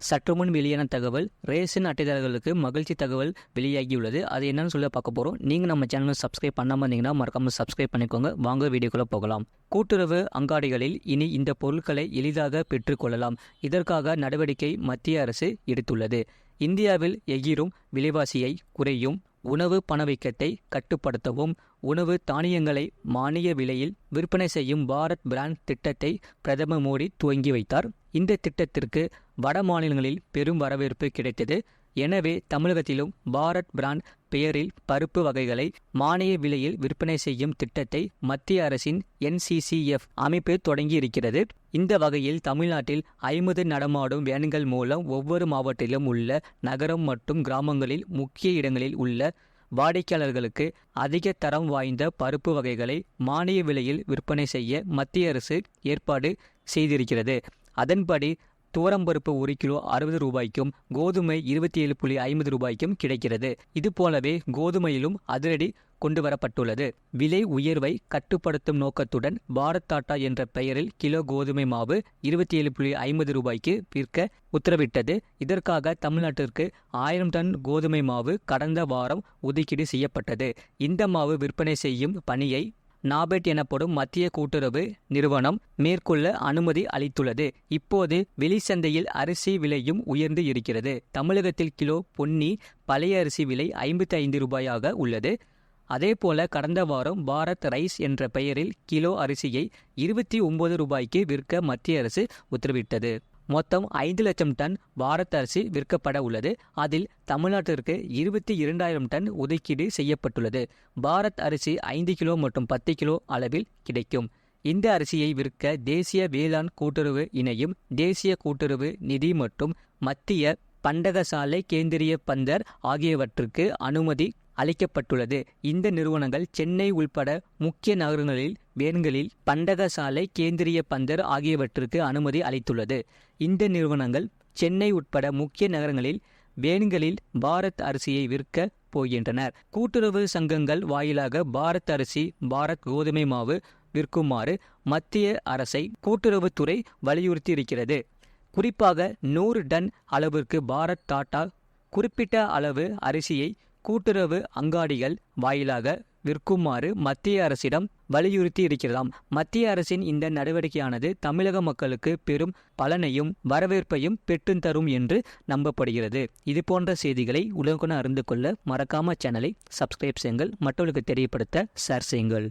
சற்றுமுன் வெளியான தகவல், ரேஷன் அட்டைதாரர்களுக்கு மகிழ்ச்சி தகவல் வெளியாகியுள்ளது. அது என்னன்னு சொல்ல பார்க்க போகிறோம். நீங்கள் நம்ம சேனலை சப்ஸ்கிரைப் பண்ணாமல் இருந்தீங்கன்னா மறக்காமல் சப்ஸ்கிரைப் பண்ணிக்கோங்க. வாங்க வீடியோக்குள்ளே போகலாம். கூட்டுறவு அங்காடிகளில் இனி இந்த பொருட்களை எளிதாக பெற்றுக்கொள்ளலாம். இதற்காக நடவடிக்கை மத்திய அரசு எடுத்துள்ளது. இந்தியாவில் எகிரும் விலைவாசியை குறையும் உணவு பணவீக்கத்தை கட்டுப்படுத்தவும் உணவு தானியங்களை மானிய விலையில் விற்பனை செய்யும் பாரத் பிராண்ட் திட்டத்தை பிரதமர் மோடி துவங்கி வைத்தார். இந்த திட்டத்திற்கு வட மாநிலங்களில் பெரும் வரவேற்பு கிடைத்தது. எனவே தமிழகத்திலும் பாரத் பிராண்ட் பெயரில் பருப்பு வகைகளை மானிய விலையில் விற்பனை செய்யும் திட்டத்தை மத்திய அரசின் NCCF அமைப்பு தொடங்கி இருக்கிறது. இந்த வகையில் தமிழ்நாட்டில் 50 நடமாடும் வேன்கள் மூலம் ஒவ்வொரு மாவட்டத்திலும் உள்ள நகரம் மற்றும் கிராமங்களில் முக்கிய இடங்களில் உள்ள வாடிக்கையாளர்களுக்கு அதிக தரம் வாய்ந்த பருப்பு வகைகளை மானிய விலையில் விற்பனை செய்ய மத்திய அரசு ஏற்பாடு செய்திருக்கிறது. அதன்படி துவரம்பருப்பு 1 கிலோ 60 ரூபாய்க்கும் கோதுமை 27.50 ரூபாய்க்கும் கிடைக்கிறது. இதுபோலவே கோதுமையிலும் அதிரடி கொண்டு வரப்பட்டுள்ளது. விலை உயர்வை கட்டுப்படுத்தும் நோக்கத்துடன் பாரத் டாட்டா என்ற பெயரில் கிலோ கோதுமை மாவு 27.50 ரூபாய்க்கு விற்க உத்தரவிட்டது. இதற்காக தமிழ்நாட்டிற்கு 1000 டன் கோதுமை மாவு கடந்த வாரம் ஒதுக்கீடு செய்யப்பட்டது. இந்த மாவு விற்பனை செய்யும் பணியை நாபெட் எனப்படும் மத்திய கூட்டுறவு நிறுவனம் மேற்கொள்ள அனுமதி அளித்துள்ளது. இப்போது வெளிச்சந்தையில் அரிசி விலையும் உயர்ந்து இருக்கிறது. தமிழகத்தில் கிலோ பொன்னி பழைய அரிசி விலை 55 ரூபாயாக உள்ளது. அதேபோல கடந்த வாரம் பாரத் ரைஸ் என்ற பெயரில் கிலோ அரிசியை 29 ரூபாய்க்கு விற்க மத்திய அரசு உத்தரவிட்டது. மொத்தம் 5 லட்சம் டன் பாரத் அரிசி விற்கப்பட உள்ளது. அதில் தமிழ்நாட்டிற்கு 22,000 டன் ஒதுக்கீடு செய்யப்பட்டுள்ளது. பாரத் அரிசி 5 கிலோ மற்றும் 10 கிலோ அளவில் கிடைக்கும். இந்த அரிசியை விற்க தேசிய வேளாண் கூட்டுறவு இணையம், தேசிய கூட்டுறவு நிதி மற்றும் மத்திய பண்டகசாலை கேந்திரிய பந்தர் ஆகியவற்றுக்கு அனுமதி அளிக்கப்பட்டுள்ளது. இந்த நிறுவனங்கள் சென்னை உள்பட முக்கிய நகரங்களில் வேன்களில் பண்டகசாலை கேந்திரிய பந்தர் ஆகியவற்றுக்கு அனுமதி அளித்துள்ளது. இந்த நிறுவனங்கள் சென்னை உட்பட முக்கிய நகரங்களில் வேன்களில் பாரத் அரிசியை விற்க போகின்றனர். கூட்டுறவு சங்கங்கள் வாயிலாக பாரத் அரிசி, பாரத் கோதுமை மாவு விற்குமாறு மத்திய அரசை கூட்டுறவுத்துறை வலியுறுத்தி இருக்கிறது. குறிப்பாக 100 டன் அளவிற்கு பாரத் டாட்டா குறிப்பிட்ட அளவு அரிசியை கூட்டுறவு அங்காடிகள் வாயிலாக விற்குமாறு மத்திய அரசிடம் வலியுறுத்தி இருக்கிறதாம். மத்திய அரசின் இந்த நடவடிக்கையானது தமிழக மக்களுக்கு பெரும் பலனையும் வரவேற்பையும் பெற்றுத்தரும் என்று நம்பப்படுகிறது. இது போன்ற செய்திகளை உடனுக்குடன் அறிந்து கொள்ள மறக்காம சேனலை சப்ஸ்கிரைப் செய்யுங்கள். மற்றவர்களுக்கு தெரியப்படுத்த ஷேர் செய்யுங்கள்.